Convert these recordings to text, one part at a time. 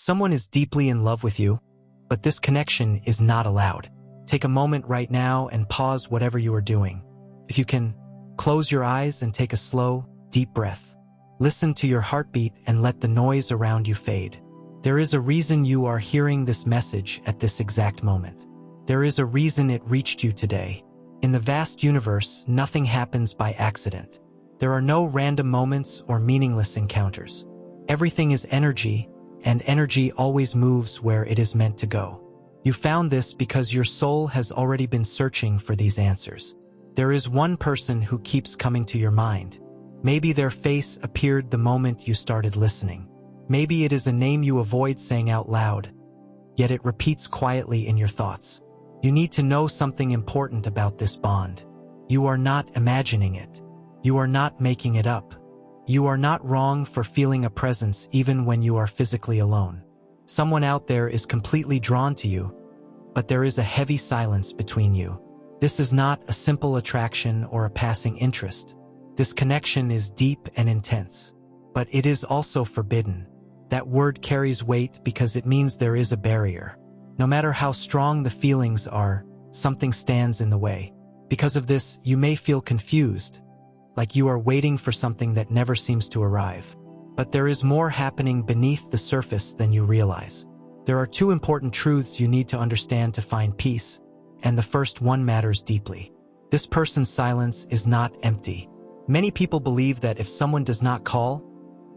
Someone is deeply in love with you, but this connection is not allowed. Take a moment right now and pause whatever you are doing. If you can, close your eyes and take a slow, deep breath. Listen to your heartbeat and let the noise around you fade. There is a reason you are hearing this message at this exact moment. There is a reason it reached you today. In the vast universe, nothing happens by accident. There are no random moments or meaningless encounters. Everything is energy, and energy always moves where it is meant to go. You found this because your soul has already been searching for these answers. There is one person who keeps coming to your mind. Maybe their face appeared the moment you started listening. Maybe it is a name you avoid saying out loud, yet it repeats quietly in your thoughts. You need to know something important about this bond. You are not imagining it. You are not making it up. You are not wrong for feeling a presence even when you are physically alone. Someone out there is completely drawn to you, but there is a heavy silence between you. This is not a simple attraction or a passing interest. This connection is deep and intense, but it is also forbidden. That word carries weight because it means there is a barrier. No matter how strong the feelings are, something stands in the way. Because of this, you may feel confused, like you are waiting for something that never seems to arrive. But there is more happening beneath the surface than you realize. There are two important truths you need to understand to find peace, and the first one matters deeply. This person's silence is not empty. Many people believe that if someone does not call,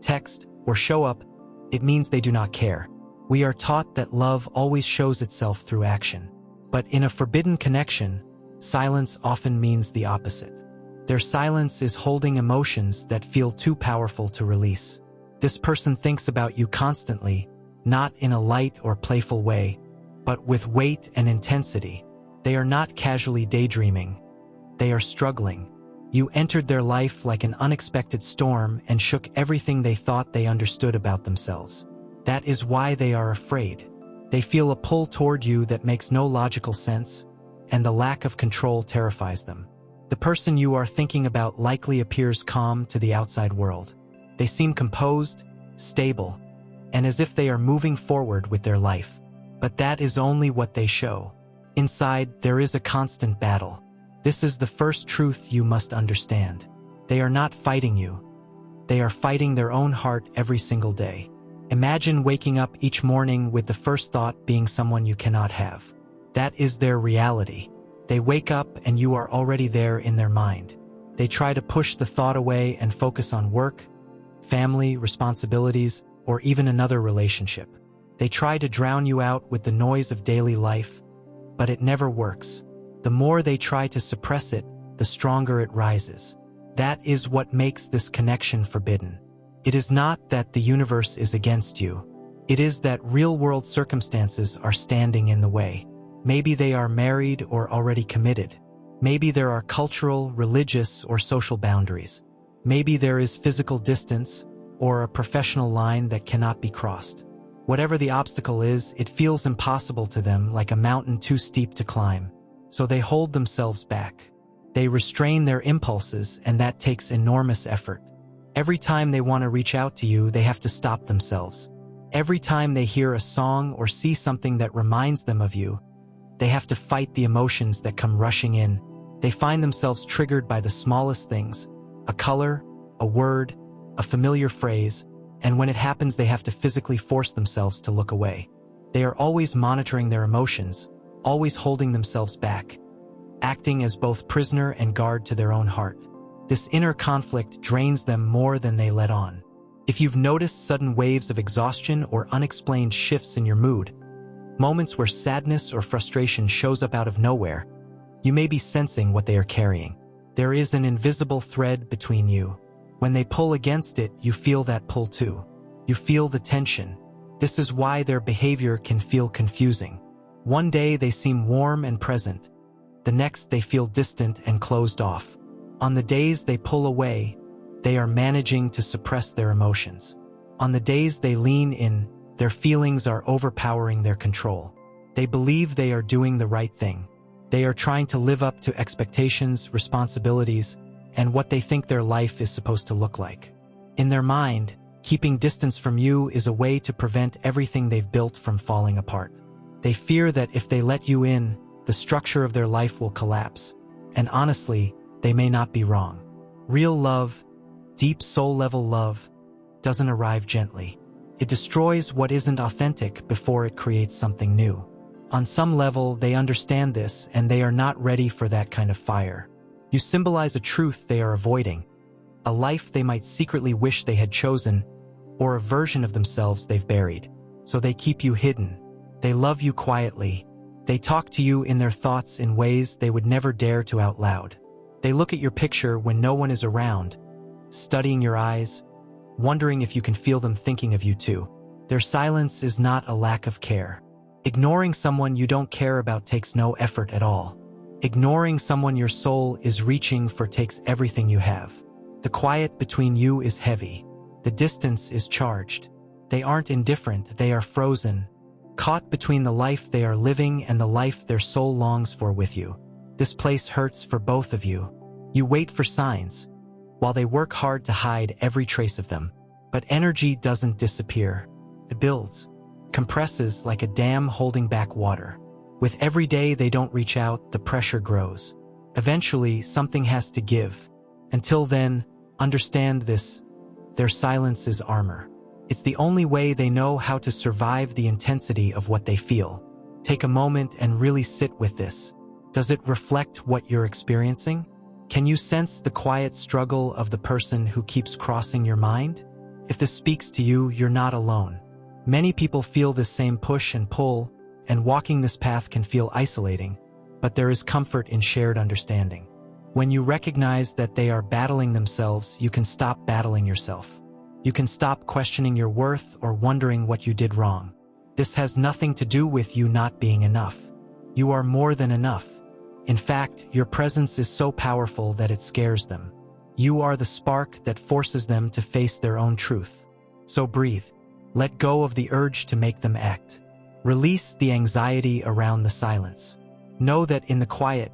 text, or show up, it means they do not care. We are taught that love always shows itself through action. But in a forbidden connection, silence often means the opposite. Their silence is holding emotions that feel too powerful to release. This person thinks about you constantly, not in a light or playful way, but with weight and intensity. They are not casually daydreaming. They are struggling. You entered their life like an unexpected storm and shook everything they thought they understood about themselves. That is why they are afraid. They feel a pull toward you that makes no logical sense, and the lack of control terrifies them. The person you are thinking about likely appears calm to the outside world. They seem composed, stable, and as if they are moving forward with their life. But that is only what they show. Inside, there is a constant battle. This is the first truth you must understand. They are not fighting you. They are fighting their own heart every single day. Imagine waking up each morning with the first thought being someone you cannot have. That is their reality. They wake up and you are already there in their mind. They try to push the thought away and focus on work, family, responsibilities, or even another relationship. They try to drown you out with the noise of daily life, but it never works. The more they try to suppress it, the stronger it rises. That is what makes this connection forbidden. It is not that the universe is against you. It is that real-world circumstances are standing in the way. Maybe they are married or already committed. Maybe there are cultural, religious, or social boundaries. Maybe there is physical distance or a professional line that cannot be crossed. Whatever the obstacle is, it feels impossible to them, like a mountain too steep to climb. So they hold themselves back. They restrain their impulses, and that takes enormous effort. Every time they want to reach out to you, they have to stop themselves. Every time they hear a song or see something that reminds them of you, they have to fight the emotions that come rushing in. They find themselves triggered by the smallest things, a color, a word, a familiar phrase, and when it happens, they have to physically force themselves to look away. They are always monitoring their emotions, always holding themselves back, acting as both prisoner and guard to their own heart. This inner conflict drains them more than they let on. If you've noticed sudden waves of exhaustion or unexplained shifts in your mood, moments where sadness or frustration shows up out of nowhere, you may be sensing what they are carrying. There is an invisible thread between you. When they pull against it, you feel that pull too. You feel the tension. This is why their behavior can feel confusing. One day they seem warm and present. The next they feel distant and closed off. On the days they pull away, they are managing to suppress their emotions. On the days they lean in, their feelings are overpowering their control. They believe they are doing the right thing. They are trying to live up to expectations, responsibilities, and what they think their life is supposed to look like. In their mind, Keeping distance from you is a way to prevent everything they've built from falling apart. They fear that if they let you in, the structure of their life will collapse. And honestly, they may not be wrong. Real love, deep soul-level love, doesn't arrive gently. It destroys what isn't authentic before it creates something new. On some level, they understand this, and they are not ready for that kind of fire. You symbolize a truth they are avoiding, a life they might secretly wish they had chosen, or a version of themselves they've buried. So they keep you hidden. They love you quietly. They talk to you in their thoughts in ways they would never dare to out loud. They look at your picture when no one is around, studying your eyes, wondering if you can feel them thinking of you too. Their silence is not a lack of care. Ignoring someone you don't care about takes no effort at all. Ignoring someone your soul is reaching for takes everything you have. The quiet between you is heavy. The distance is charged. They aren't indifferent, they are frozen, caught between the life they are living and the life their soul longs for with you. This place hurts for both of you. You wait for signs, while they work hard to hide every trace of them. But energy doesn't disappear. It builds, compresses like a dam holding back water. With every day they don't reach out, the pressure grows. Eventually, something has to give. Until then, understand this. Their silence is armor. It's the only way they know how to survive the intensity of what they feel. Take a moment and really sit with this. Does it reflect what you're experiencing? Can you sense the quiet struggle of the person who keeps crossing your mind? If this speaks to you, you're not alone. Many people feel this same push and pull, and walking this path can feel isolating, but there is comfort in shared understanding. When you recognize that they are battling themselves, you can stop battling yourself. You can stop questioning your worth or wondering what you did wrong. This has nothing to do with you not being enough. You are more than enough. In fact, your presence is so powerful that it scares them. You are the spark that forces them to face their own truth. So breathe. Let go of the urge to make them act. Release the anxiety around the silence. Know that in the quiet,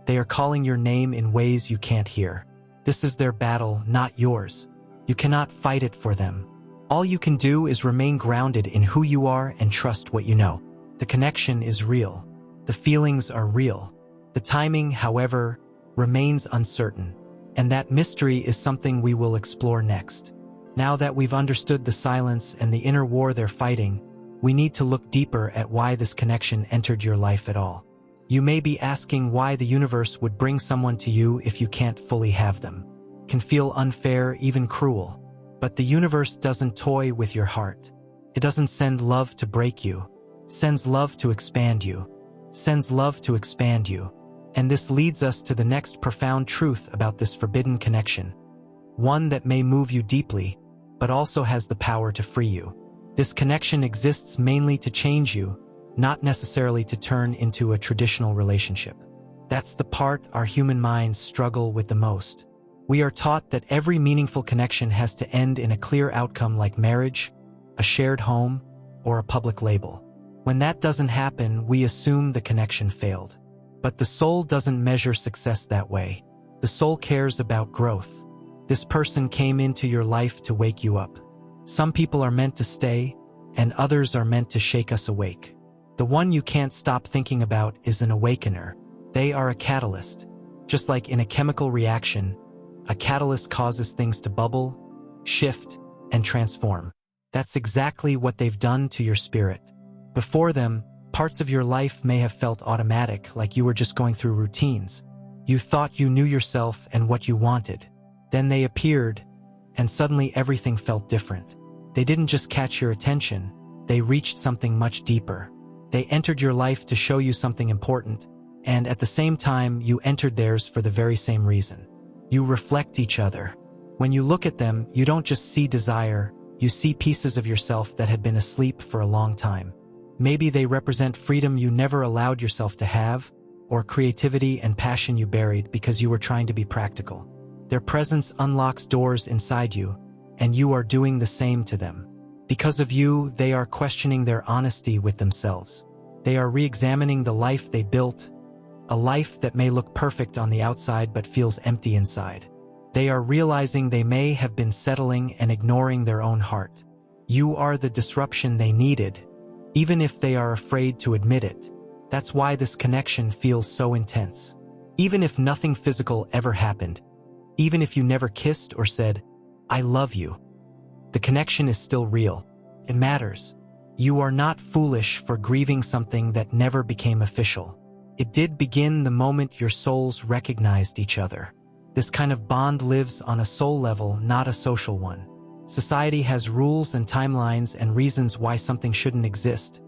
they are calling your name in ways you can't hear. This is their battle, not yours. You cannot fight it for them. All you can do is remain grounded in who you are and trust what you know. The connection is real. The feelings are real. The timing, however, remains uncertain. And that mystery is something we will explore next. Now that we've understood the silence and the inner war they're fighting, we need to look deeper at why this connection entered your life at all. You may be asking why the universe would bring someone to you if you can't fully have them. It can feel unfair, even cruel. But the universe doesn't toy with your heart. It doesn't send love to break you. It sends love to expand you. It sends love to expand you. And this leads us to the next profound truth about this forbidden connection. One that may move you deeply, but also has the power to free you. This connection exists mainly to change you, not necessarily to turn into a traditional relationship. That's the part our human minds struggle with the most. We are taught that every meaningful connection has to end in a clear outcome like marriage, a shared home, or a public label. When that doesn't happen, we assume the connection failed. But the soul doesn't measure success that way. The soul cares about growth. This person came into your life to wake you up. Some people are meant to stay, and others are meant to shake us awake. The one you can't stop thinking about is an awakener. They are a catalyst. Just like in a chemical reaction, a catalyst causes things to bubble, shift, and transform. That's exactly what they've done to your spirit. Before them, parts of your life may have felt automatic, like you were just going through routines. You thought you knew yourself and what you wanted. Then they appeared, and suddenly everything felt different. They didn't just catch your attention, they reached something much deeper. They entered your life to show you something important, and at the same time, you entered theirs for the very same reason. You reflect each other. When you look at them, you don't just see desire, you see pieces of yourself that had been asleep for a long time. Maybe they represent freedom you never allowed yourself to have, or creativity and passion you buried because you were trying to be practical. Their presence unlocks doors inside you, and you are doing the same to them. Because of you, they are questioning their honesty with themselves. They are re-examining the life they built, a life that may look perfect on the outside but feels empty inside. They are realizing they may have been settling and ignoring their own heart. You are the disruption they needed, even if they are afraid to admit it. That's why this connection feels so intense. Even if nothing physical ever happened, even if you never kissed or said, "I love you," the connection is still real. It matters. You are not foolish for grieving something that never became official. It did begin the moment your souls recognized each other. This kind of bond lives on a soul level, not a social one. Society has rules and timelines and reasons why something shouldn't exist,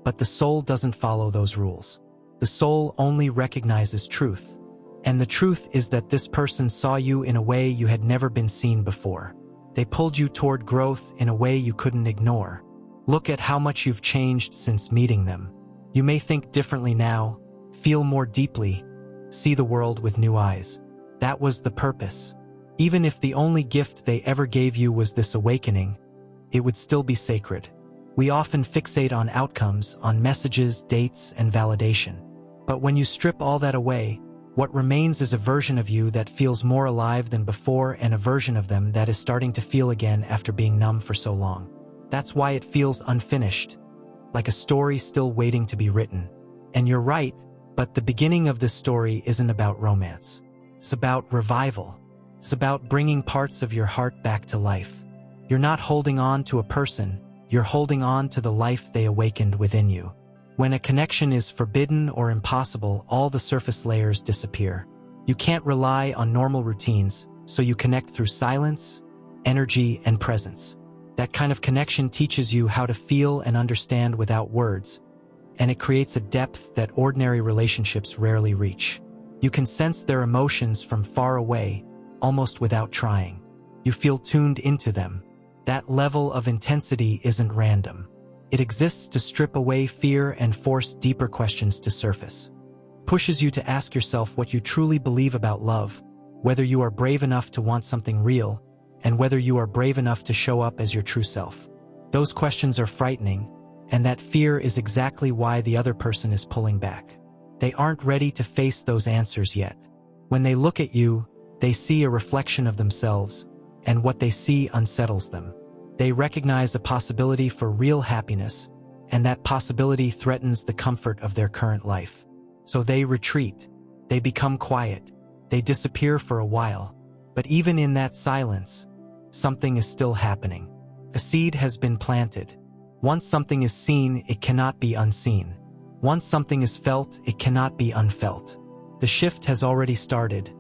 but the soul doesn't follow those rules. The soul only recognizes truth, and the truth is that this person saw you in a way you had never been seen before. They pulled you toward growth in a way you couldn't ignore. Look at how much you've changed since meeting them. You may think differently now, feel more deeply, see the world with new eyes. That was the purpose. Even if the only gift they ever gave you was this awakening, it would still be sacred. We often fixate on outcomes, on messages, dates, and validation. But when you strip all that away, what remains is a version of you that feels more alive than before and a version of them that is starting to feel again after being numb for so long. That's why it feels unfinished, like a story still waiting to be written. And you're right, but the beginning of this story isn't about romance. It's about revival. It's about bringing parts of your heart back to life. You're not holding on to a person, you're holding on to the life they awakened within you. When a connection is forbidden or impossible, all the surface layers disappear. You can't rely on normal routines, so you connect through silence, energy, and presence. That kind of connection teaches you how to feel and understand without words, and it creates a depth that ordinary relationships rarely reach. You can sense their emotions from far away, almost without trying. You feel tuned into them. That level of intensity isn't random. It exists to strip away fear and force deeper questions to surface. Pushes you to ask yourself what you truly believe about love, whether you are brave enough to want something real, and whether you are brave enough to show up as your true self. Those questions are frightening, and that fear is exactly why the other person is pulling back. They aren't ready to face those answers yet. When they look at you, they see a reflection of themselves, and what they see unsettles them. They recognize a possibility for real happiness, and that possibility threatens the comfort of their current life. So they retreat. They become quiet. They disappear for a while. But even in that silence, something is still happening. A seed has been planted. Once something is seen, it cannot be unseen. Once something is felt, it cannot be unfelt. The shift has already started,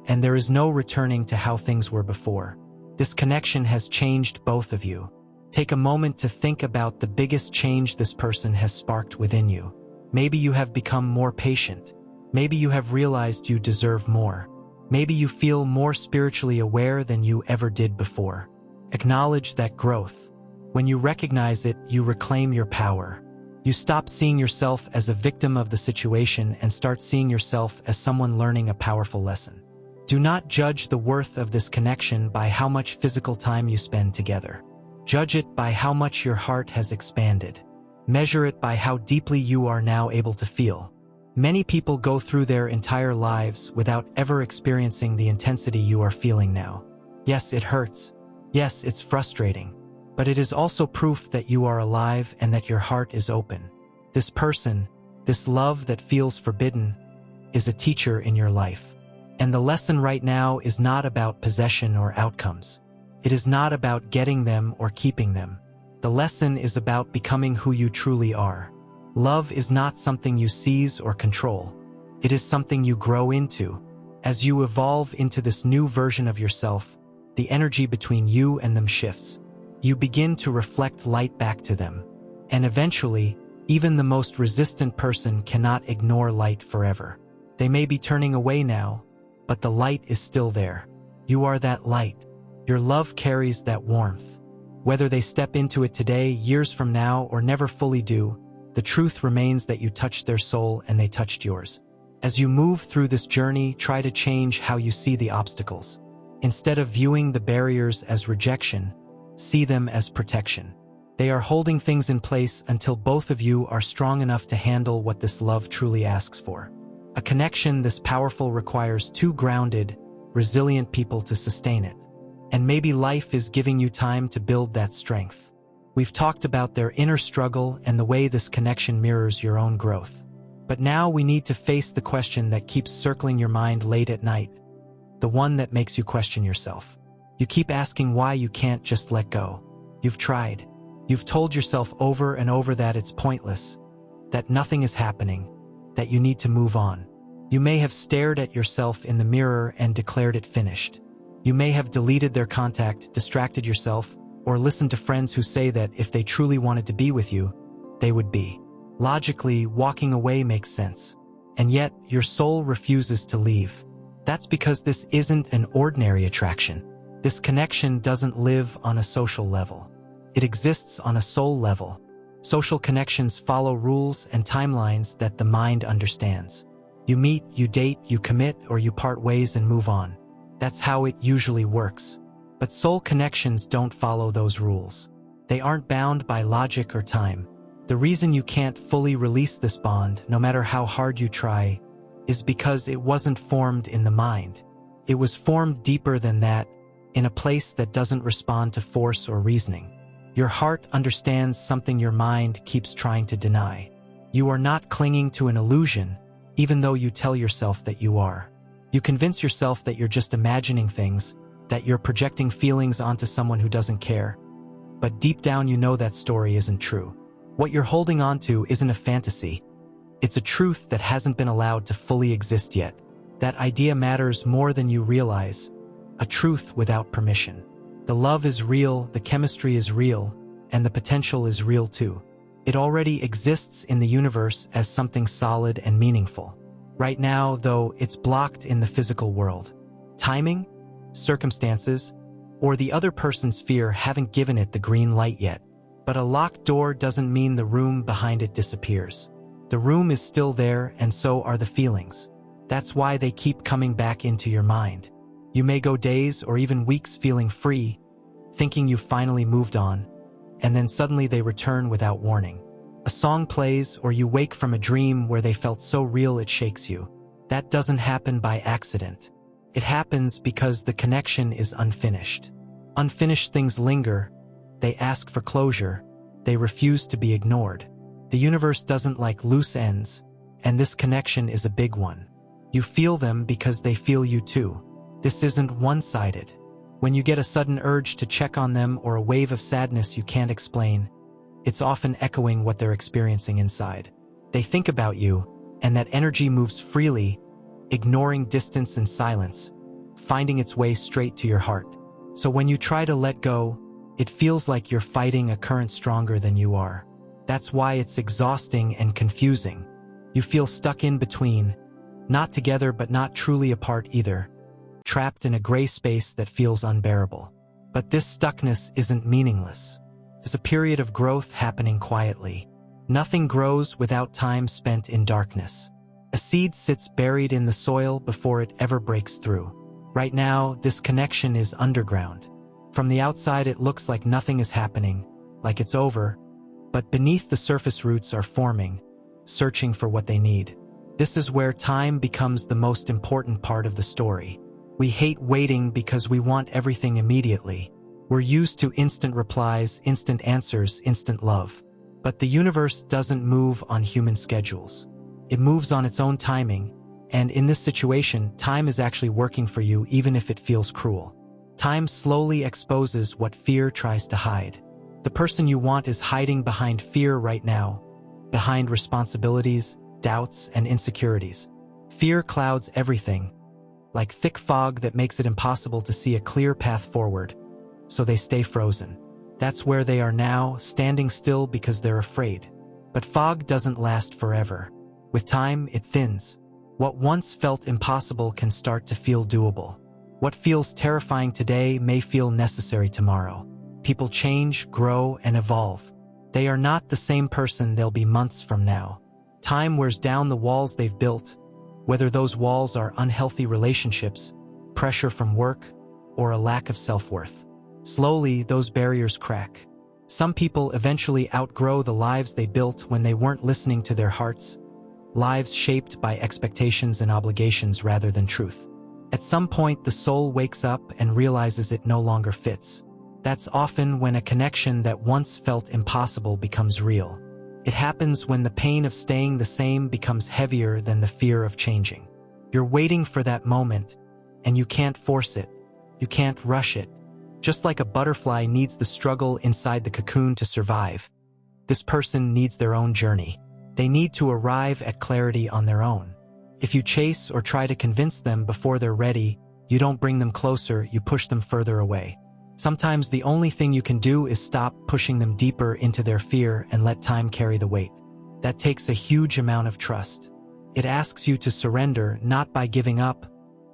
and there is no returning to how things were before. This connection has changed both of you. Take a moment to think about the biggest change this person has sparked within you. Maybe you have become more patient. Maybe you have realized you deserve more. Maybe you feel more spiritually aware than you ever did before. Acknowledge that growth. When you recognize it, you reclaim your power. You stop seeing yourself as a victim of the situation and start seeing yourself as someone learning a powerful lesson. Do not judge the worth of this connection by how much physical time you spend together. Judge it by how much your heart has expanded. Measure it by how deeply you are now able to feel. Many people go through their entire lives without ever experiencing the intensity you are feeling now. Yes, it hurts. Yes, it's frustrating. But it is also proof that you are alive and that your heart is open. This person, this love that feels forbidden, is a teacher in your life. And the lesson right now is not about possession or outcomes. It is not about getting them or keeping them. The lesson is about becoming who you truly are. Love is not something you seize or control. It is something you grow into. As you evolve into this new version of yourself, the energy between you and them shifts. You begin to reflect light back to them. And eventually, even the most resistant person cannot ignore light forever. They may be turning away now, but the light is still there. You are that light. Your love carries that warmth. Whether they step into it today, years from now, or never fully do, the truth remains that you touched their soul and they touched yours. As you move through this journey, try to change how you see the obstacles. Instead of viewing the barriers as rejection, see them as protection. They are holding things in place until both of you are strong enough to handle what this love truly asks for. A connection this powerful requires two grounded, resilient people to sustain it. And maybe life is giving you time to build that strength. We've talked about their inner struggle and the way this connection mirrors your own growth. But now we need to face the question that keeps circling your mind late at night, the one that makes you question yourself. You keep asking why you can't just let go. You've tried. You've told yourself over and over that it's pointless, that nothing is happening, that you need to move on. You may have stared at yourself in the mirror and declared it finished. You may have deleted their contact, distracted yourself, or listened to friends who say that if they truly wanted to be with you, they would be. Logically, walking away makes sense. And yet, your soul refuses to leave. That's because this isn't an ordinary attraction. This connection doesn't live on a social level. It exists on a soul level. Social connections follow rules and timelines that the mind understands. You meet, you date, you commit, or you part ways and move on. That's how it usually works. But soul connections don't follow those rules. They aren't bound by logic or time. The reason you can't fully release this bond, no matter how hard you try, is because it wasn't formed in the mind. It was formed deeper than that, in a place that doesn't respond to force or reasoning. Your heart understands something your mind keeps trying to deny. You are not clinging to an illusion, even though you tell yourself that you are. You convince yourself that you're just imagining things, that you're projecting feelings onto someone who doesn't care. But deep down you know that story isn't true. What you're holding on to isn't a fantasy. It's a truth that hasn't been allowed to fully exist yet. That idea matters more than you realize. A truth without permission. The love is real, the chemistry is real, and the potential is real too. It already exists in the universe as something solid and meaningful. Right now, though, it's blocked in the physical world. Timing, circumstances, or the other person's fear haven't given it the green light yet. But a locked door doesn't mean the room behind it disappears. The room is still there, and so are the feelings. That's why they keep coming back into your mind. You may go days or even weeks feeling free, thinking you've finally moved on, and then suddenly they return without warning. A song plays, or you wake from a dream where they felt so real it shakes you. That doesn't happen by accident. It happens because the connection is unfinished. Unfinished things linger. They ask for closure. They refuse to be ignored. The universe doesn't like loose ends, and this connection is a big one. You feel them because they feel you too. This isn't one-sided. When you get a sudden urge to check on them or a wave of sadness you can't explain, it's often echoing what they're experiencing inside. They think about you, and that energy moves freely, ignoring distance and silence, finding its way straight to your heart. So when you try to let go, it feels like you're fighting a current stronger than you are. That's why it's exhausting and confusing. You feel stuck in between, not together but not truly apart either, trapped in a gray space that feels unbearable. But this stuckness isn't meaningless. It's a period of growth happening quietly. Nothing grows without time spent in darkness. A seed sits buried in the soil before it ever breaks through. Right now, this connection is underground. From the outside it looks like nothing is happening, like it's over, but beneath the surface roots are forming, searching for what they need. This is where time becomes the most important part of the story. We hate waiting because we want everything immediately. We're used to instant replies, instant answers, instant love. But the universe doesn't move on human schedules. It moves on its own timing, and in this situation, time is actually working for you even if it feels cruel. Time slowly exposes what fear tries to hide. The person you want is hiding behind fear right now, behind responsibilities, doubts, and insecurities. Fear clouds everything, like thick fog that makes it impossible to see a clear path forward, so they stay frozen. That's where they are now, standing still because they're afraid. But fog doesn't last forever. With time, it thins. What once felt impossible can start to feel doable. What feels terrifying today may feel necessary tomorrow. People change, grow, and evolve. They are not the same person they'll be months from now. Time wears down the walls they've built, whether those walls are unhealthy relationships, pressure from work, or a lack of self-worth. Slowly, those barriers crack. Some people eventually outgrow the lives they built when they weren't listening to their hearts, lives shaped by expectations and obligations rather than truth. At some point, the soul wakes up and realizes it no longer fits. That's often when a connection that once felt impossible becomes real. It happens when the pain of staying the same becomes heavier than the fear of changing. You're waiting for that moment, and you can't force it. You can't rush it. Just like a butterfly needs the struggle inside the cocoon to survive, this person needs their own journey. They need to arrive at clarity on their own. If you chase or try to convince them before they're ready, you don't bring them closer, you push them further away. Sometimes the only thing you can do is stop pushing them deeper into their fear and let time carry the weight. That takes a huge amount of trust. It asks you to surrender not by giving up,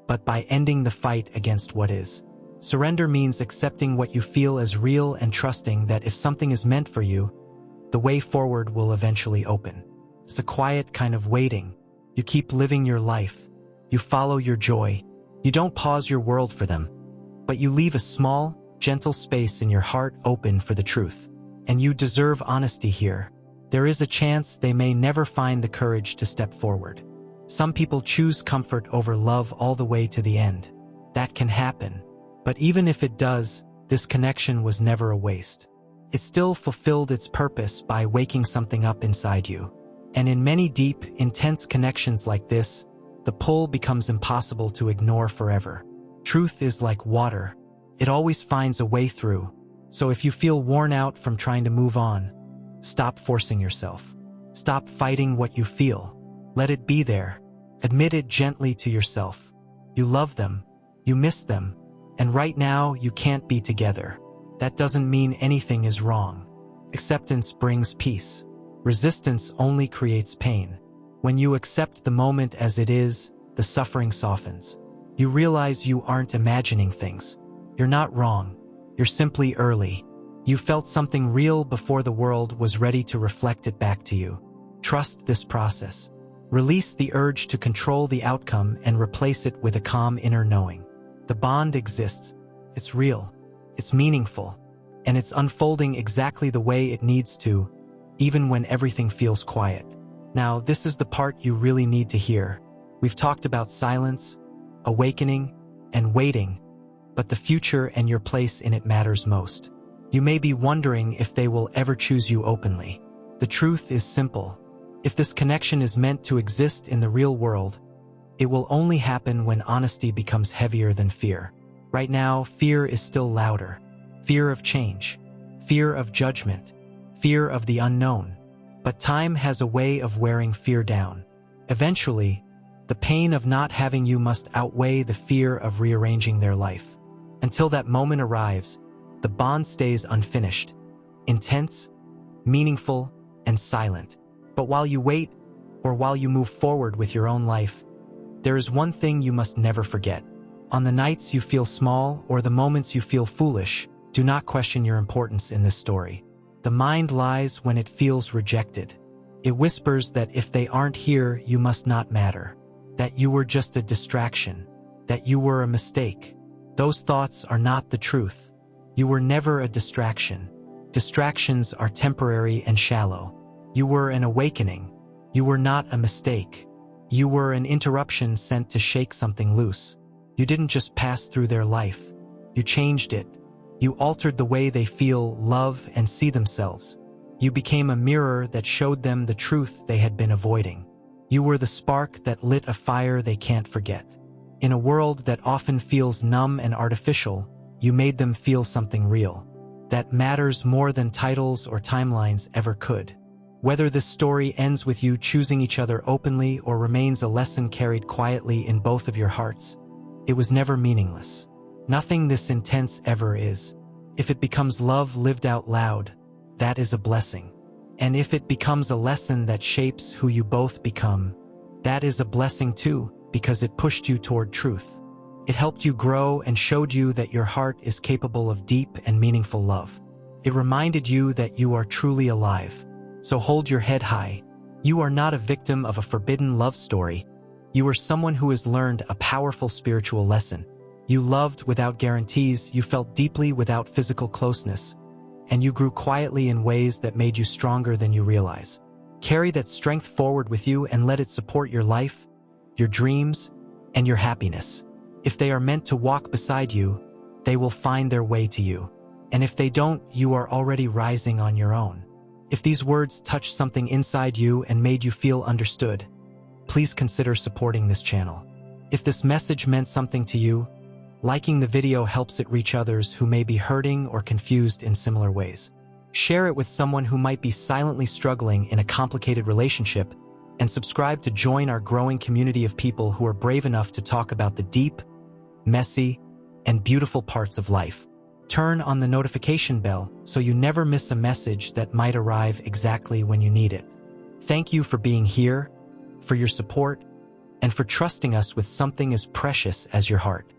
but by ending the fight against what is. Surrender means accepting what you feel as real and trusting that if something is meant for you, the way forward will eventually open. It's a quiet kind of waiting. You keep living your life. You follow your joy. You don't pause your world for them, but you leave a small, gentle space in your heart open for the truth. And you deserve honesty here. There is a chance they may never find the courage to step forward. Some people choose comfort over love all the way to the end. That can happen. But even if it does, this connection was never a waste. It still fulfilled its purpose by waking something up inside you. And in many deep, intense connections like this, the pull becomes impossible to ignore forever. Truth is like water. It always finds a way through. So if you feel worn out from trying to move on, stop forcing yourself. Stop fighting what you feel. Let it be there. Admit it gently to yourself. You love them. You miss them. And right now, you can't be together. That doesn't mean anything is wrong. Acceptance brings peace. Resistance only creates pain. When you accept the moment as it is, the suffering softens. You realize you aren't imagining things. You're not wrong. You're simply early. You felt something real before the world was ready to reflect it back to you. Trust this process. Release the urge to control the outcome and replace it with a calm inner knowing. The bond exists. It's real. It's meaningful. And it's unfolding exactly the way it needs to, even when everything feels quiet. Now, this is the part you really need to hear. We've talked about silence, awakening, and waiting, but the future and your place in it matters most. You may be wondering if they will ever choose you openly. The truth is simple. If this connection is meant to exist in the real world, it will only happen when honesty becomes heavier than fear. Right now, fear is still louder. Fear of change, fear of judgment, fear of the unknown. But time has a way of wearing fear down. Eventually, the pain of not having you must outweigh the fear of rearranging their life. Until that moment arrives, the bond stays unfinished, intense, meaningful, and silent. But while you wait, or while you move forward with your own life, there is one thing you must never forget. On the nights you feel small or the moments you feel foolish, do not question your importance in this story. The mind lies when it feels rejected. It whispers that if they aren't here, you must not matter, that you were just a distraction, that you were a mistake. Those thoughts are not the truth. You were never a distraction. Distractions are temporary and shallow. You were an awakening. You were not a mistake. You were an interruption sent to shake something loose. You didn't just pass through their life. You changed it. You altered the way they feel, love, and see themselves. You became a mirror that showed them the truth they had been avoiding. You were the spark that lit a fire they can't forget. In a world that often feels numb and artificial, you made them feel something real. That matters more than titles or timelines ever could. Whether this story ends with you choosing each other openly or remains a lesson carried quietly in both of your hearts, it was never meaningless. Nothing this intense ever is. If it becomes love lived out loud, that is a blessing. And if it becomes a lesson that shapes who you both become, that is a blessing too, because it pushed you toward truth. It helped you grow and showed you that your heart is capable of deep and meaningful love. It reminded you that you are truly alive. So hold your head high. You are not a victim of a forbidden love story. You are someone who has learned a powerful spiritual lesson. You loved without guarantees, you felt deeply without physical closeness, and you grew quietly in ways that made you stronger than you realize. Carry that strength forward with you and let it support your life, your dreams, and your happiness. If they are meant to walk beside you, they will find their way to you. And if they don't, you are already rising on your own. If these words touched something inside you and made you feel understood, please consider supporting this channel. If this message meant something to you, liking the video helps it reach others who may be hurting or confused in similar ways. Share it with someone who might be silently struggling in a complicated relationship, and subscribe to join our growing community of people who are brave enough to talk about the deep, messy, and beautiful parts of life. Turn on the notification bell so you never miss a message that might arrive exactly when you need it. Thank you for being here, for your support, and for trusting us with something as precious as your heart.